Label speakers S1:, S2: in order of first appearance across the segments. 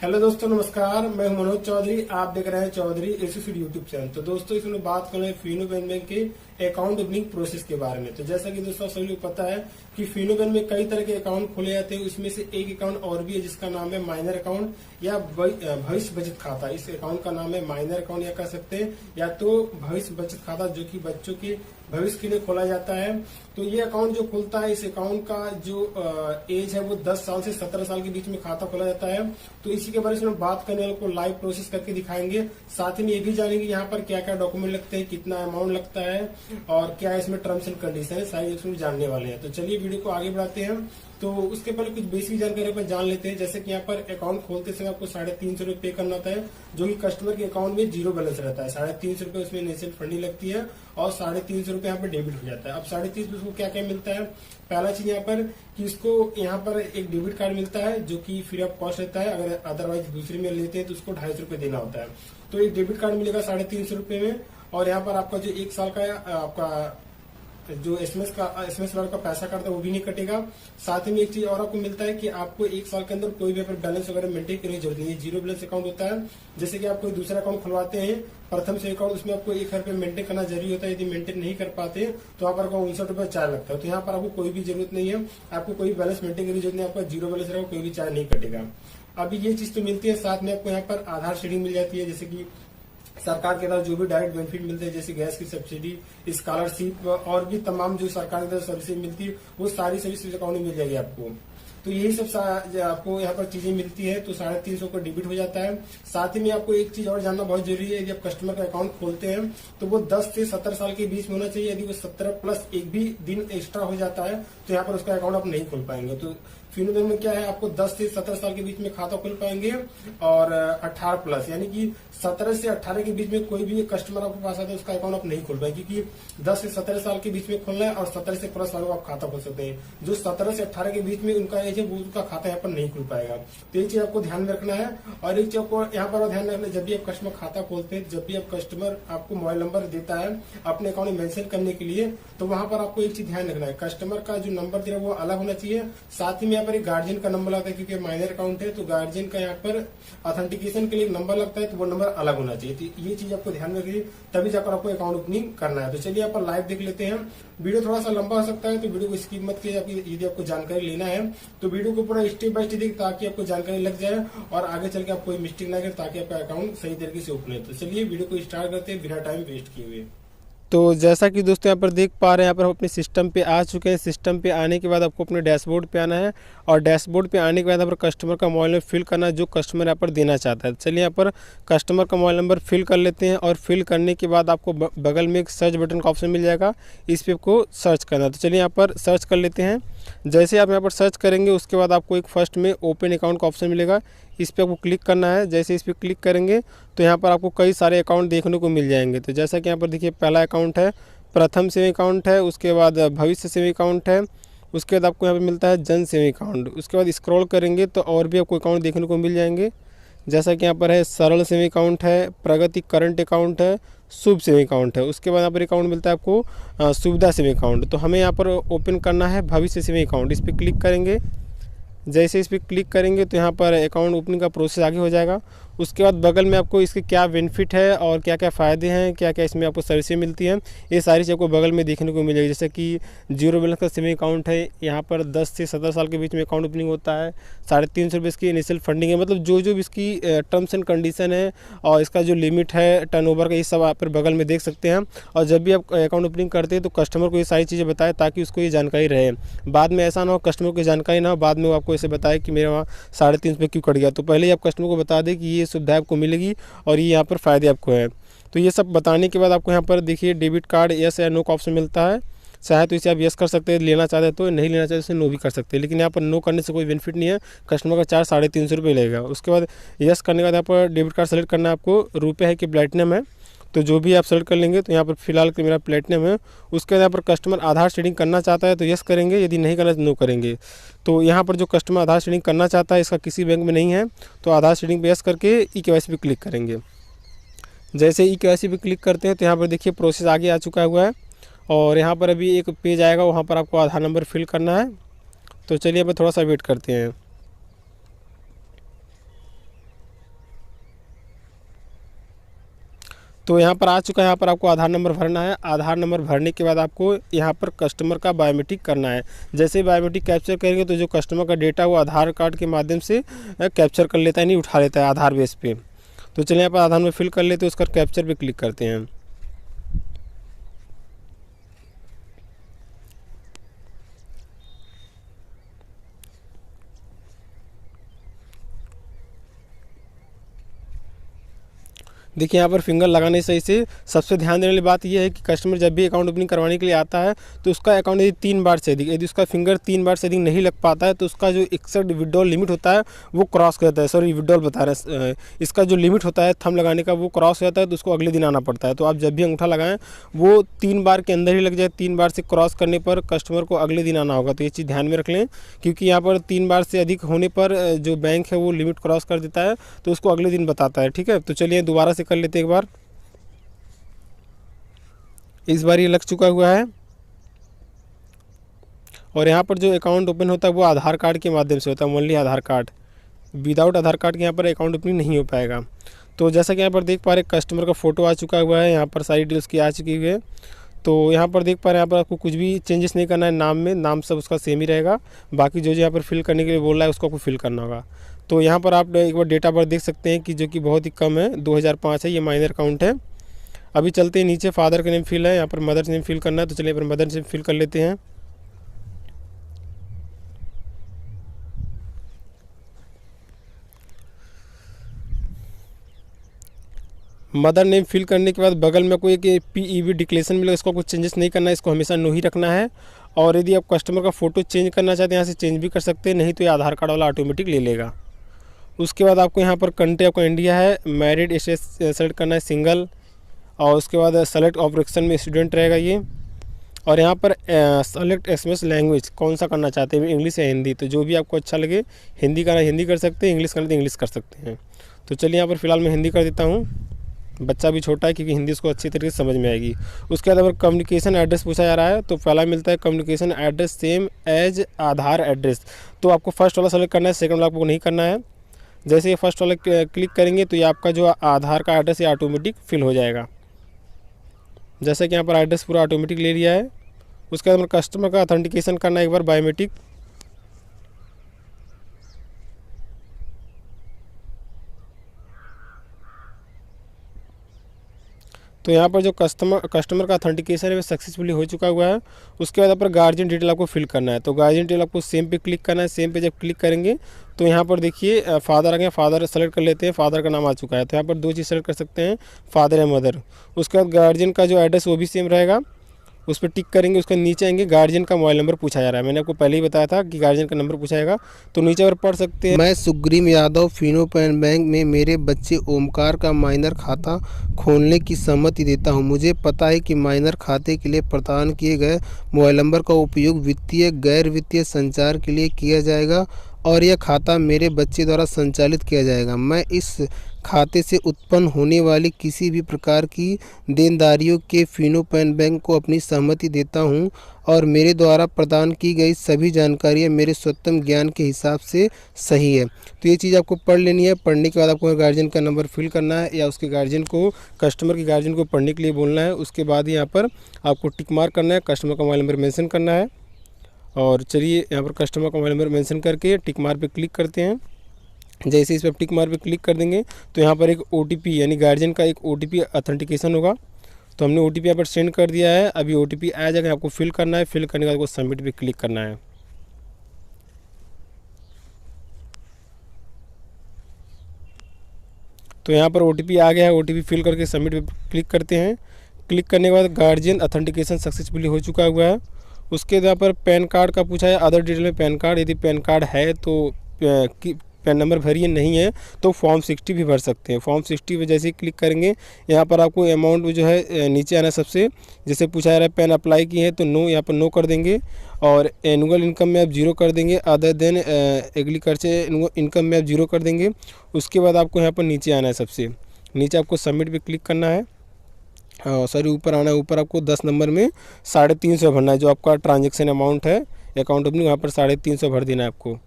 S1: Hello दोस्तों, नमस्कार। मैं हूं मनोज चौधरी। आप देख रहे हैं चौधरी एसोसिएट यूट्यूब चैनल। तो दोस्तों, इसमें बात कर रहे हैं फिनो बैंक के अकाउंट ओपनिंग प्रोसेस के बारे में। तो जैसा कि दोस्तों सभी लोग पता है कि फिनो बैंक में कई तरह के अकाउंट खोले जाते हैं। उसमें से एक अकाउंट और भी है जिसका नाम है माइनर अकाउंट या भविष्य बचत खाता। इस अकाउंट का नाम है माइनर अकाउंट या कह सकते हैं या तो भविष्य बचत खाता, जो कि बच्चों के भविष्य के लिए खोला जाता है। तो ये अकाउंट जो खुलता है, इस अकाउंट का जो एज है वो 10 साल से 17 साल के बीच में खाता खोला जाता है। तो इसी के बारे में बात करने वालों को लाइव प्रोसेस करके दिखाएंगे। साथ ही में ये भी जानेंगे यहाँ पर क्या क्या डॉक्यूमेंट लगते हैं, कितना अमाउंट लगता है और क्या इसमें टर्म्स एंड कंडीशन है, सारी इसमें जानने वाले हैं। तो चलिए वीडियो को आगे बढ़ाते हैं। तो उसके पहले कुछ बेसिक जानकारी पर जान लेते हैं। जैसे कि यहाँ पर अकाउंट खोलते समय आपको 350 रुपए पे करना होता है, जो कि कस्टमर के अकाउंट में जीरो बैलेंस रहता है। 350 रुपए उसमें इनिशियल फंडिंग लगती है और 350 रुपए यहाँ पर डेबिट हो जाता है। अब 350 में उसको क्या क्या मिलता है। पहला चीज यहाँ पर कि इसको यहाँ पर एक डेबिट कार्ड मिलता है, जो कि फ्री ऑफ कॉस्ट रहता है। अगर अदरवाइज दूसरी में लेते हैं तो उसको 250 रुपए देना होता है। तो एक डेबिट कार्ड मिलेगा 350 रुपए में। और यहाँ पर आपका जो 1 साल का आपका जो एसएमएस वाला का पैसा काटता है वो भी नहीं कटेगा। साथ ही में एक चीज और आपको मिलता है कि आपको 1 साल के अंदर कोई भी बैलेंस वगैरह मेंटेन करने की जरूरत नहीं है। जीरो बैलेंस अकाउंट होता है। जैसे कि आप कोई दूसरा अकाउंट खुलवाते हैं, प्रथम से अकाउंट, उसमें आपको 1,000 रुपए मेंटेन करना जरूरी होता है। यदि मेंटेन नहीं कर पाते तो यहाँ पर आपको 59 रुपए चार्ज लगता है। तो यहाँ पर आपको कोई भी जरूरत नहीं है, आपको कोई बैलेंस मेंटेन करने की जरूरत नहीं, आपका जीरो बैलेंस रहेगा, कोई भी चार्ज नहीं कटेगा। अभी ये चीज तो मिलती है। साथ में आपको यहाँ पर आधार शेडिंग मिल जाती है। जैसे कि सरकार के द्वारा जो भी डायरेक्ट बेनिफिट मिलते हैं, जैसे गैस की सब्सिडी, स्कॉलरशिप और भी तमाम जो सरकार की तरफ सर्विसेज मिलती है, वो सारी सर्विस अकाउंट में मिल जाएगी आपको। तो यही सब आपको यहाँ पर चीजें मिलती है। तो 350 को डेबिट हो जाता है। साथ ही में आपको एक चीज और जानना बहुत जरूरी है। यदि आप कस्टमर का अकाउंट खोलते हैं तो वो 10 से 17 साल के बीच में होना चाहिए। यदि वो 17 प्लस एक भी दिन एक्स्ट्रा हो जाता है तो यहाँ पर उसका अकाउंट आप नहीं खोल पाएंगे। तो फिनो बैंक में क्या है, आपको 10 से 17 साल के बीच में खाता खोल पाएंगे और 18 प्लस, यानी कि 17 से 18 के बीच में कोई भी कस्टमर आपके पास आता है उसका अकाउंट आप नहीं खोल पाएंगे, क्योंकि 10 से 17 साल के बीच में खोलना है और 17 से प्लस वालों का आप खाता खोल सकते हैं। जो 17 से 18 के बीच में उनका एज है वो उनका खाता यहाँ पर नहीं खुल पाएगा। तो ये चीज आपको ध्यान में रखना है। और एक चीज आपको यहाँ पर ध्यान रखना है, जब भी आप कस्टमर खाता खोलते हैं, जब भी आप कस्टमर आपको मोबाइल नंबर देता है अपने अकाउंट में मेंशन करने के लिए, तो वहां पर आपको एक चीज ध्यान रखना है, कस्टमर का जो नंबर दे रहा है वो अलग होना चाहिए। साथ ही में यहाँ पर एक गार्जियन का नंबर लगता है, क्योंकि माइनर अकाउंट है तो गार्जियन का यहाँ पर ऑथेंटिकेशन के लिए नंबर लगता है, तो वो नंबर अलग होना चाहिए। तो ये चीज आपको ध्यान में रखिए, तभी जाकर आपको अकाउंट ओपनिंग करना है। तो चलिए यहाँ पर लाइव देख लेते हैं। वीडियो थोड़ा सा लंबा हो सकता है, तो वीडियो को स्किप मत कीजिए। यदि आपको जानकारी लेना है तो वीडियो को पूरा स्टेप बाय स्टेप देखिए, ताकि आपको जानकारी लग जाए और आगे चल के आप कोई मिस्टेक ना करें, ताकि आपका अकाउंट सही तरीके से ओपन हो। तो चलिए वीडियो को स्टार्ट करते हैं बिना टाइम वेस्ट किए हुए।
S2: तो जैसा कि दोस्तों यहाँ पर देख पा रहे हैं, यहाँ पर हम अपने सिस्टम पे आ चुके हैं। सिस्टम पे आने के बाद आपको अपने डैशबोर्ड पे आना है और डैशबोर्ड पे आने के बाद यहाँ पर कस्टमर का मोबाइल नंबर फिल करना है, जो कस्टमर यहाँ पर देना चाहता है। चलिए यहाँ पर कस्टमर का मोबाइल नंबर फिल कर लेते हैं और फिल करने के बाद आपको बगल में एक सर्च बटन का ऑप्शन मिल जाएगा, इस पर आपको सर्च करना है। तो चलिए यहाँ पर सर्च कर लेते हैं। जैसे आप यहाँ पर सर्च करेंगे उसके बाद आपको एक फर्स्ट में ओपन अकाउंट का ऑप्शन मिलेगा, इस पर आपको क्लिक करना है। जैसे इस पर क्लिक करेंगे तो यहाँ पर आपको कई सारे अकाउंट देखने को मिल जाएंगे। तो जैसा कि यहाँ पर देखिए, पहला अकाउंट है प्रथम सेविंग अकाउंट है, उसके बाद भविष्य सेविंग अकाउंट है, उसके बाद आपको यहाँ पे मिलता है जन सेविंग अकाउंट। उसके बाद स्क्रॉल करेंगे तो और भी आपको अकाउंट देखने को मिल जाएंगे। जैसा कि यहाँ पर है सरल सेविंग अकाउंट है, प्रगति करंट अकाउंट है, शुभ सेविंग अकाउंट है। उसके बाद यहाँ पर अकाउंट मिलता है आपको सुविधा सेविंग अकाउंट। तो हमें यहाँ पर ओपन करना है भविष्य सेविंग अकाउंट, इस पर क्लिक करेंगे। जैसे इस पर क्लिक करेंगे तो यहाँ पर अकाउंट ओपनिंग का प्रोसेस आगे हो जाएगा। उसके बाद बगल में आपको इसके क्या बेनिफिट है और क्या क्या फ़ायदे हैं, क्या क्या इसमें आपको सर्विसेज मिलती हैं, ये सारी चीज़ आपको बगल में देखने को मिलेगी। जैसे कि जीरो बैलेंस का सेविंग अकाउंट है, यहाँ पर 10 से 17 साल के बीच में अकाउंट ओपनिंग होता है। 350 रुपये इसकी इनिशियल फंडिंग है, मतलब जो जो भी इसकी टर्म्स एंड कंडीशन है और इसका जो लिमिट है टर्नओवर का, ये सब आप बगल में देख सकते हैं। और जब भी आप अकाउंट ओपनिंग करते हैं तो कस्टमर को ये सारी चीज़ें बताएं, ताकि उसको ये जानकारी रहे। बाद में ऐसा ना हो कस्टमर को जानकारी ना हो, बाद में वो आपको ऐसे बताए कि मेरे वहाँ 350 रुपये क्यों कट गया। तो पहले ही आप कस्टमर को बता दें कि ये सुविधा आपको मिलेगी और ये यहाँ पर फ़ायदे आपको है। तो ये सब बताने के बाद आपको यहाँ पर देखिए डेबिट कार्ड यस या नो का ऑप्शन मिलता है। चाहे तो इसे आप यस कर सकते हैं, लेना चाहते हैं तो, नहीं लेना चाहते तो नो भी कर सकते हैं। लेकिन यहाँ पर नो करने से कोई बेनिफिट नहीं है, कस्टमर का चार्ज 350 रुपये लगेगा। उसके बाद यस करने के बाद यहाँ पर डेबिट कार्ड सेलेक्ट करना है आपको, रुपये है कि प्लेटिनम है। तो जो भी आप सेलेक्ट कर लेंगे। तो यहाँ पर फिलहाल के मेरा प्लेटिनम है। उसके बाद यहाँ पर कस्टमर आधार शेडिंग करना चाहता है तो यस करेंगे, यदि नहीं करना तो नो करेंगे। तो यहाँ पर जो कस्टमर आधार शेडिंग करना चाहता है, इसका किसी बैंक में नहीं है, तो आधार शेडिंग पे यस करके ई-केवाईसी पे क्लिक करेंगे। जैसे ई-केवाईसी पे क्लिक करते हैं तो यहाँ पर देखिए प्रोसेस आगे आ चुका हुआ है और यहाँ पर अभी एक पेज आएगा, वहाँ पर आपको आधार नंबर फिल करना है। तो चलिए अब थोड़ा सा वेट करते हैं। तो यहाँ पर आ चुका है। यहाँ पर आपको आधार नंबर भरना है। आधार नंबर भरने के बाद आपको यहाँ पर कस्टमर का बायोमेट्रिक करना है। जैसे ही बायोमेट्रिक कैप्चर करेंगे तो जो कस्टमर का डेटा वो आधार कार्ड के माध्यम से कैप्चर कर लेता है, नहीं उठा लेता है आधार बेस पे। तो चलिए यहाँ पर आधार में फिल कर लेते हैं, उसका कैप्चर पे क्लिक करते हैं। देखिए यहाँ पर फिंगर लगाने सही से सबसे ध्यान देने वाली बात यह है कि कस्टमर जब भी अकाउंट ओपनिंग करवाने के लिए आता है तो उसका अकाउंट यदि 3 बार से अधिक, यदि उसका फिंगर 3 बार से अधिक नहीं लग पाता है तो उसका जो एक्सेप्ट विड्रॉल लिमिट होता है वो क्रॉस कर जाता है। सॉरी, विड्रॉल बता रहे हैं, इसका जो लिमिट होता है थंब लगाने का वो क्रॉस हो जाता है, तो उसको अगले दिन आना पड़ता है। तो आप जब भी अंगूठा लगाएं वो 3 बार के अंदर ही लग जाए। 3 बार से क्रॉस करने पर कस्टमर को अगले दिन आना होगा। तो ये चीज़ ध्यान में रख लें, क्योंकि यहाँ पर 3 बार से अधिक होने पर जो बैंक है वो लिमिट क्रॉस कर देता है, तो उसको अगले दिन बताता है। ठीक है, तो चलिए दोबारा से कर लेते हैं एक बार। इस बार ये लग चुका हुआ है। और यहाँ पर जो अकाउंट ओपन होता है वो आधार कार्ड के माध्यम से होता है, ओनली आधार कार्ड। विदाउट आधार कार्ड के यहाँ पर अकाउंट ओपनिंग नहीं हो पाएगा। तो जैसा कि यहाँ पर देख पा रहे कस्टमर का फ़ोटो आ चुका हुआ है, यहाँ पर सारी डिटेल्स की आ चुकी हुई है। तो यहाँ पर देख पा रहे हैं, यहाँ पर आपको कुछ भी चेंजेस नहीं करना है नाम में, नाम सब उसका सेम ही रहेगा। बाकी जो यहाँ पर फिल करने के लिए बोल रहा है उसको आपको फिल करना होगा। तो यहाँ पर आप एक बार डेट ऑफ बर्थ देख सकते हैं कि जो कि बहुत ही कम है, 2005 है, ये माइनर अकाउंट है। अभी चलते हैं नीचे, फादर का नेम फिल है, यहाँ पर मदर नेम फिल करना है। तो चलिए यहाँ पर मदर नेम फिल कर लेते हैं। मदर नेम फिल करने के बाद बगल में कोई एक PEB डिक्लेरेशन मिलेगा, इसको कुछ चेंजेस नहीं करना है, इसको हमेशा नो ही रखना है। और यदि आप कस्टमर का फ़ोटो चेंज करना चाहते हैं यहाँ से चेंज भी कर सकते हैं, नहीं तो ये आधार कार्ड वाला ऑटोमेटिक ले लेगा। उसके बाद आपको यहाँ पर कंट्री आपका इंडिया है, मैरिड स्टेटस सेलेक्ट करना है सिंगल, और उसके बाद सेलेक्ट ऑपरेशन में स्टूडेंट रहेगा ये। और यहाँ पर सेलेक्ट SMS लैंग्वेज कौन सा करना चाहते हैं, इंग्लिश या हिंदी। तो जो भी आपको अच्छा लगे, हिंदी करना हिंदी कर सकते हैं, इंग्लिश करना तो इंग्लिश कर सकते हैं। तो चलिए यहाँ पर फिलहाल मैं हिंदी कर देता हूँ, बच्चा भी छोटा है क्योंकि हिंदी उसको अच्छी तरीके से समझ में आएगी। उसके बाद अगर कम्युनिकेशन एड्रेस पूछा जा रहा है तो पहला मिलता है कम्युनिकेशन एड्रेस सेम एज आधार एड्रेस। तो आपको फर्स्ट वाला सेलेक्ट करना है, सेकंड वाला आपको नहीं करना है। जैसे ये फर्स्ट वाला क्लिक करेंगे तो ये आपका जो आधार का एड्रेस ये ऑटोमेटिक फिल हो जाएगा। जैसे कि यहाँ पर एड्रेस पूरा ऑटोमेटिक ले लिया है। उसके बाद कस्टमर का ऑथेंटिकेशन करना है एक बार, बायोमेट्रिक। तो यहाँ पर जो कस्टमर का ऑथेंटिकेशन है वो सक्सेसफुली हो चुका हुआ है। उसके बाद यहाँ पर गार्जियन डिटेल आपको फिल करना है। तो गार्जियन डिटेल आपको सेम पे क्लिक करना है। सेम पे जब क्लिक करेंगे तो यहाँ पर देखिए फादर आ गया, फादर सेलेक्ट कर लेते हैं, फादर का नाम आ चुका है। तो यहाँ पर 2 चीज़ सेलेक्ट कर सकते हैं, फादर या मदर। उसके बाद गार्जियन का जो एड्रेस वो भी सेम रहेगा, उस पर टिक करेंगे। उसके नीचे आएंगे, गार्जियन का मोबाइल नंबर पूछा जा रहा है। मैंने आपको पहले ही बताया था कि गार्जियन का नंबर पूछा जाएगा। तो नीचे और पढ़ सकते हैं,
S3: मैं Sugriv Yadav Fino pen bank में मेरे बच्चे ओमकार का माइनर खाता खोलने की सहमति देता हूं। मुझे पता है कि माइनर खाते के लिए प्रदान किए गए मोबाइल नंबर का उपयोग वित्तीय गैर वित्तीय संचार के लिए किया जाएगा और यह खाता मेरे बच्चे द्वारा संचालित किया जाएगा। मैं इस खाते से उत्पन्न होने वाली किसी भी प्रकार की देनदारियों के फीनो पेन बैंक को अपनी सहमति देता हूं और मेरे द्वारा प्रदान की गई सभी जानकारियां मेरे स्वतंत्र ज्ञान के हिसाब से सही है। तो ये चीज़ आपको पढ़ लेनी है। पढ़ने के बाद आपको गार्जियन का नंबर फिल करना है या उसके गार्जियन को, कस्टमर के गार्जियन को पढ़ने के लिए बोलना है। उसके बाद यहाँ पर आपको टिक मार्क करना है, कस्टमर का मोबाइल नंबर मेंशन करना है। और चलिए यहाँ पर कस्टमर का मोबाइल नंबर मेंशन करके टिक मार्क पे क्लिक करते हैं। जैसे इस पर टिक मार्क पे क्लिक कर देंगे तो यहाँ पर एक OTP यानी गार्जियन का एक OTP ऑथेंटिकेशन होगा। तो हमने OTP यहाँ पर सेंड कर दिया है। अभी OTP आ जाएगा, आपको फिल करना है। फिल करने के बाद आपको सबमिट पे क्लिक करना है। तो यहाँ पर OTP आ गया है। OTP फिल करके सबमिट पे क्लिक करते हैं। क्लिक करने के बाद गार्जियन ऑथेंटिकेशन सक्सेसफुली हो चुका हुआ है। उसके यहाँ पर पैन कार्ड का पूछा है, अदर डिटेल में पैन कार्ड। यदि पैन कार्ड है तो पैन नंबर भरिए, नहीं है तो फॉर्म 60 भी भर सकते हैं। फॉर्म 60 पे जैसे ही क्लिक करेंगे यहाँ पर आपको अमाउंट जो है नीचे आना सबसे, जैसे पूछा जा रहा है पैन अप्लाई किए हैं तो नो, यहाँ पर नो कर देंगे। और एनुअल इनकम में आप 0 कर देंगे, अदर देन एग्रीकल्चर इनकम में आप 0 कर देंगे। उसके बाद आपको यहाँ पर नीचे आना है, सबसे नीचे आपको सबमिट पे क्लिक करना है। सॉरी, ऊपर आना है। ऊपर आपको 10 नंबर में 350 भरना है, जो आपका ट्रांजेक्शन अमाउंट है अकाउंट ओपनिंग, वहाँ पर 350 भर देना है आपको।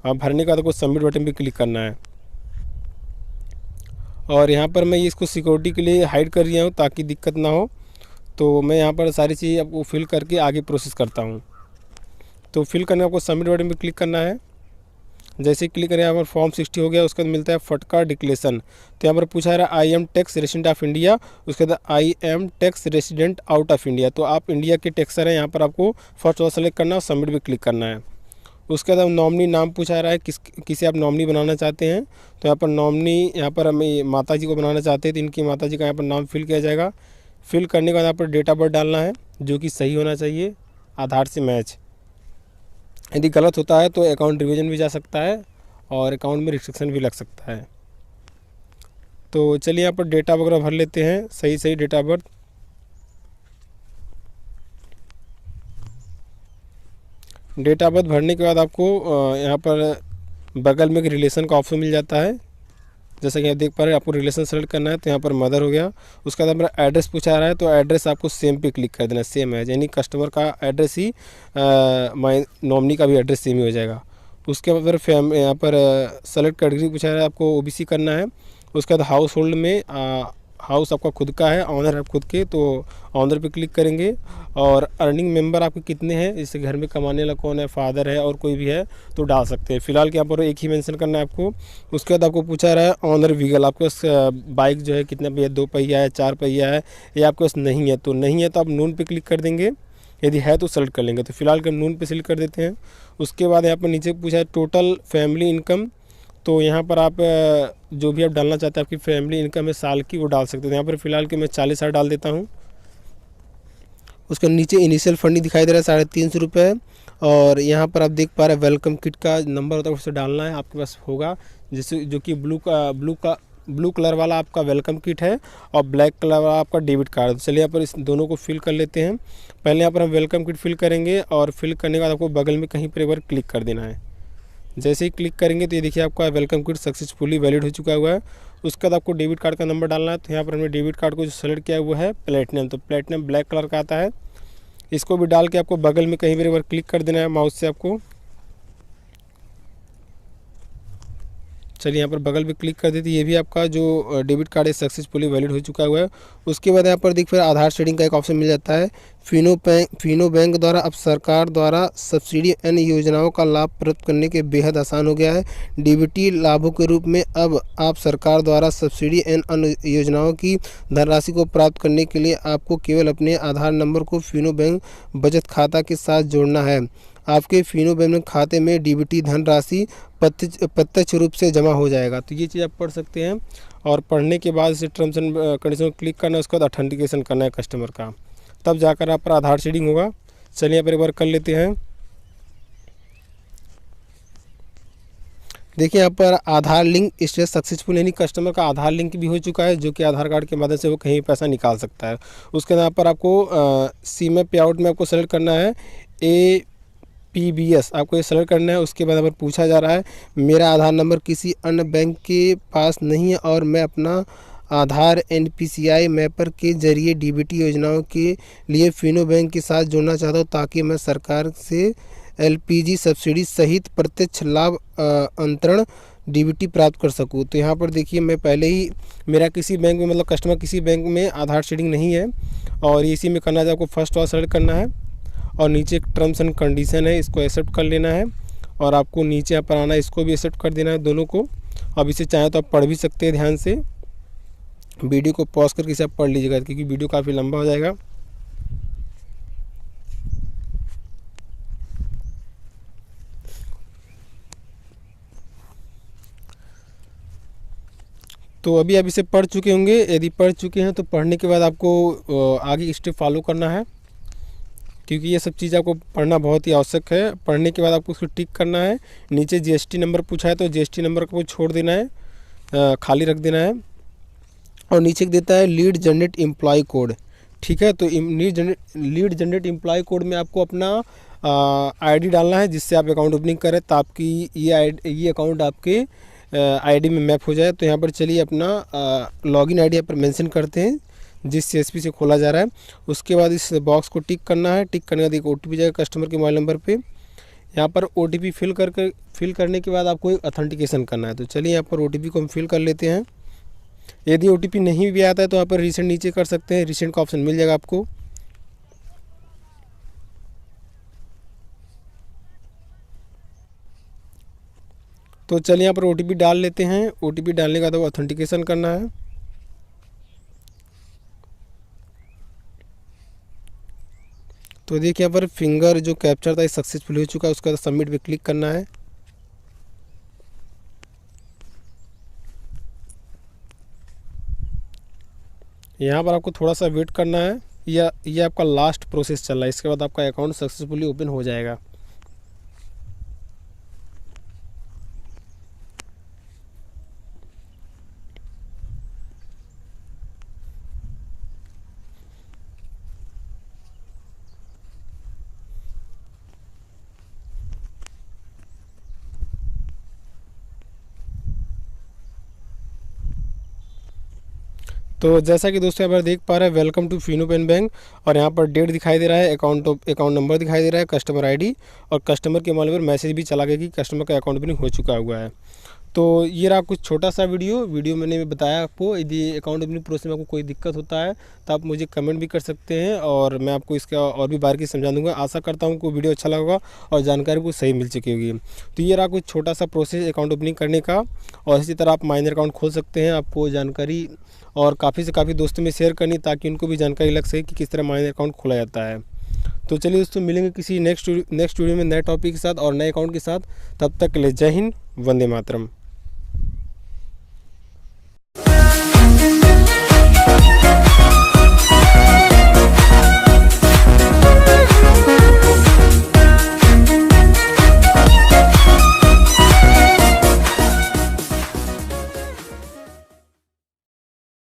S3: आप भरने के बाद आपको सबमिट बटन पे क्लिक करना है।
S2: और यहाँ पर मैं इसको सिक्योरिटी के लिए हाइड कर दिया हूँ ताकि दिक्कत ना हो। तो मैं यहाँ पर सारी चीज़ आपको फिल करके आगे प्रोसेस करता हूँ। तो फिल करने आपको सबमिट बटन पे क्लिक करना है। जैसे ही क्लिक करें यहाँ पर फॉर्म 60 हो गया। उसके बाद मिलता है फटका डिक्लेरेशन। तो यहाँ पर पूछा रहा है I am tax resident of India, उसके बाद I am tax resident out of India. तो आप इंडिया के टैक्सर हैं, यहाँ पर आपको फर्स्ट वाला सेलेक्ट करना है और सबमिट पे क्लिक करना है। उसके बाद नॉमिनी नाम पूछा रहा है किसे आप नॉमिनी बनाना चाहते हैं। तो यहाँ पर नॉमिनी, यहाँ पर हम माता जी को बनाना चाहते हैं तो इनकी माता जी का यहाँ पर नाम फिल किया जाएगा। फिल करने के बाद यहाँ पर डेट ऑफ बर्थ डालना है जो कि सही होना चाहिए, आधार से मैच। यदि गलत होता है तो अकाउंट रिवीजन भी जा सकता है और अकाउंट में रिस्ट्रिक्शन भी लग सकता है। तो चलिए यहाँ पर डेटा वगैरह भर लेते हैं, सही data of birth. Data of birth भरने के बाद आपको यहाँ पर बगल में एक रिलेशन का ऑप्शन मिल जाता है। जैसा कि आप देख पा रहे हैं, आपको रिलेशन सेलेक्ट करना है। तो यहाँ पर मदर हो गया। उसके बाद मेरा एड्रेस पूछा रहा है तो एड्रेस आपको सेम पे क्लिक कर देना है, सेम है, यानी कस्टमर का एड्रेस ही नॉमिनी का भी एड्रेस सेम ही हो जाएगा। उसके बाद फिर यहाँ पर सेलेक्ट कैटेगरी पूछा रहा है, आपको ओबीसी करना है। उसके बाद हाउस होल्ड में हाउस आपका खुद का है, ऑनर है खुद के, तो ऑनर पे क्लिक करेंगे। और अर्निंग मेंबर आपके कितने हैं, जैसे घर में कमाने वाला कौन है, फादर है और कोई भी है तो डाल सकते हैं। फिलहाल के यहाँ पर एक ही मेंशन करना है आपको। उसके बाद आपको पूछा रहा है ऑनर व्हीकल, आपके पास बाइक जो है कितना पहिया, 2 पहिया है, 4 पहिया है, या आपके पास नहीं है। तो नहीं है तो आप नून पे क्लिक कर देंगे, यदि है तो सेलेक्ट कर लेंगे। तो फिलहाल हम नून पे सेलेक्ट कर देते हैं। उसके बाद यहाँ पर नीचे पूछा है टोटल फैमिली इनकम। तो यहाँ पर आप जो भी आप डालना चाहते हैं, आपकी फैमिली इनकम है साल की, वो डाल सकते हैं। यहाँ पर फिलहाल के मैं 40,000 डाल देता हूँ। उसके नीचे इनिशियल फंडिंग दिखाई दे रहा है 350 रुपये। और यहाँ पर आप देख पा रहे हैं वेलकम किट का नंबर होता है, उससे डालना है, आपके पास होगा, जैसे जो कि ब्लू कलर वाला आपका वेलकम किट है और ब्लैक कलर वाला आपका डेबिट कार्ड। चलिए यहाँ पर इस दोनों को फिल कर लेते हैं। पहले यहाँ पर हम वेलकम किट फिल करेंगे और फिल करने के बाद आपको बगल में कहीं पर एक बार क्लिक कर देना है। जैसे ही क्लिक करेंगे तो ये देखिए आपका वेलकम किट सक्सेसफुली वैलिड हो चुका हुआ है। उसके बाद आपको डेबिट कार्ड का नंबर डालना है। तो यहाँ पर हमने डेबिट कार्ड को जो सेलेक्ट किया है वो है प्लेटिनम। तो प्लेटिनम ब्लैक कलर का आता है, इसको भी डाल के आपको बगल में कहीं भी एक बार क्लिक कर देना है माउस से आपको। चलिए यहाँ पर बगल पे क्लिक कर देते, ये भी आपका जो डेबिट कार्ड है सक्सेसफुली वैलिड हो चुका हुआ है। उसके बाद यहाँ पर देखिए फिर आधार शेडिंग का एक ऑप्शन मिल जाता है। फिनो बैंक द्वारा अब सरकार द्वारा सब्सिडी अन्य योजनाओं का लाभ प्राप्त करने के बेहद आसान हो गया है। डीबीटी लाभों के रूप में अब आप सरकार द्वारा सब्सिडी एंड अन्य योजनाओं की धनराशि को प्राप्त करने के लिए आपको केवल अपने आधार नंबर को फिनो बैंक बचत खाता के साथ जोड़ना है। आपके फिनो बैंक खाते में डीबीटी धनराशि प्रत्यक्ष रूप से जमा हो जाएगा। तो ये चीज़ आप पढ़ सकते हैं और पढ़ने के बाद इसे टर्म्स एंड कंडीशन को क्लिक करना है। उसके बाद ऑथेंटिकेशन करना है कस्टमर का, तब जाकर आप पर आधार शेडिंग होगा। चलिए यहाँ पर एक बार कर लेते हैं। देखिए यहाँ पर आधार लिंक स्टेटस सक्सेसफुल, यानी कस्टमर का आधार लिंक भी हो चुका है, जो कि आधार कार्ड के मदद से वो कहीं पैसा निकाल सकता है। उसके यहाँ पर आपको सीमा पे आउट में आपको सेलेक्ट करना है APBS, आपको ये सेलेक्ट करना है। उसके बाद अगर पूछा जा रहा है मेरा आधार नंबर किसी अन्य बैंक के पास नहीं है और मैं अपना आधार NPCI मैपर के जरिए डीबीटी योजनाओं के लिए फिनो बैंक के साथ जोड़ना चाहता हूँ ताकि मैं सरकार से LPG सब्सिडी सहित प्रत्यक्ष लाभ अंतरण डीबीटी प्राप्त कर सकूँ। तो यहाँ पर देखिए मैं पहले ही मेरा किसी बैंक में, मतलब कस्टमर किसी बैंक में आधार शेडिंग नहीं है और इसी में करना है। आपको फर्स्ट वाला सेलेक्ट करना है और नीचे एक टर्म्स एंड कंडीशन है, इसको एक्सेप्ट कर लेना है। और आपको नीचे यहाँ पर आना है, इसको भी एक्सेप्ट कर देना है, दोनों को। अब इसे चाहे तो आप पढ़ भी सकते हैं, ध्यान से वीडियो को पॉज करके इसे आप पढ़ लीजिएगा क्योंकि वीडियो काफ़ी लंबा हो जाएगा। तो अभी आप इसे पढ़ चुके होंगे, यदि पढ़ चुके हैं तो पढ़ने के बाद आपको आगे स्टेप फॉलो करना है क्योंकि ये सब चीज़ आपको पढ़ना बहुत ही आवश्यक है। पढ़ने के बाद आपको उसको टिक करना है। नीचे GST नंबर पूछा है तो GST नंबर को छोड़ देना है, खाली रख देना है। और नीचे देता है लीड जनरेट एम्प्लॉय कोड, ठीक है। तो लीड जनरेट एम्प्लॉय कोड में आपको अपना ID डालना है जिससे आप अकाउंट ओपनिंग करें, तो आपकी ये अकाउंट आपके ID में मैप हो जाए। तो यहाँ पर चलिए अपना लॉगिन ID यहाँ पर मेंशन करते हैं जिस CSP से खोला जा रहा है। उसके बाद इस बॉक्स को टिक करना है। टिक करने के बाद एक OTP जाएगा कस्टमर के मोबाइल नंबर पे। यहाँ पर OTP फिल करने के बाद आपको एक ऑथेंटिकेशन करना है। तो चलिए यहाँ पर OTP को हम फिल कर लेते हैं। यदि OTP नहीं भी आता है तो यहाँ पर रिसेंट नीचे कर सकते हैं, रिसेंट का ऑप्शन मिल जाएगा आपको। तो चलिए यहाँ पर OTP डाल लेते हैं। OTP डालने के बाद ऑथेंटिकेशन करना है। तो देखिए यहाँ पर फिंगर जो कैप्चर था सक्सेसफुल हो चुका है, उसके बाद सबमिट पे क्लिक करना है। यहाँ पर आपको थोड़ा सा वेट करना है। ये आपका लास्ट प्रोसेस चल रहा है, इसके बाद आपका अकाउंट सक्सेसफुली ओपन हो जाएगा। तो जैसा कि दोस्तों यहाँ पर देख पा रहे हैं, welcome to Fino pen bank, और यहाँ पर डेट दिखाई दे रहा है, अकाउंट नंबर दिखाई दे रहा है, कस्टमर आईडी, और कस्टमर के मोबाइल पर मैसेज भी चला गया कि कस्टमर का अकाउंट ओपनिंग हो चुका हुआ है। तो ये रहा कुछ छोटा सा वीडियो मैंने बताया आपको। यदि अकाउंट ओपनिंग प्रोसेस में आपको कोई दिक्कत होता है तो आप मुझे कमेंट भी कर सकते हैं, और मैं आपको इसका और भी बारीकी समझा दूंगा। आशा करता हूँ कि वीडियो अच्छा लगा होगा और जानकारी को सही मिल चुकी होगी। तो ये रहा कुछ छोटा सा प्रोसेस अकाउंट ओपनिंग करने का, और इसी तरह आप माइनर अकाउंट खोल सकते हैं। आपको जानकारी और काफ़ी से काफ़ी दोस्तों में शेयर करनी, ताकि उनको भी जानकारी लग सके कि किस तरह माइनर अकाउंट खोला जाता है। तो चलिए दोस्तों, मिलेंगे किसी नेक्स्ट वीडियो में नए टॉपिक के साथ और नए अकाउंट के साथ। तब तक के लिए जय हिंद, वंदे मातरम।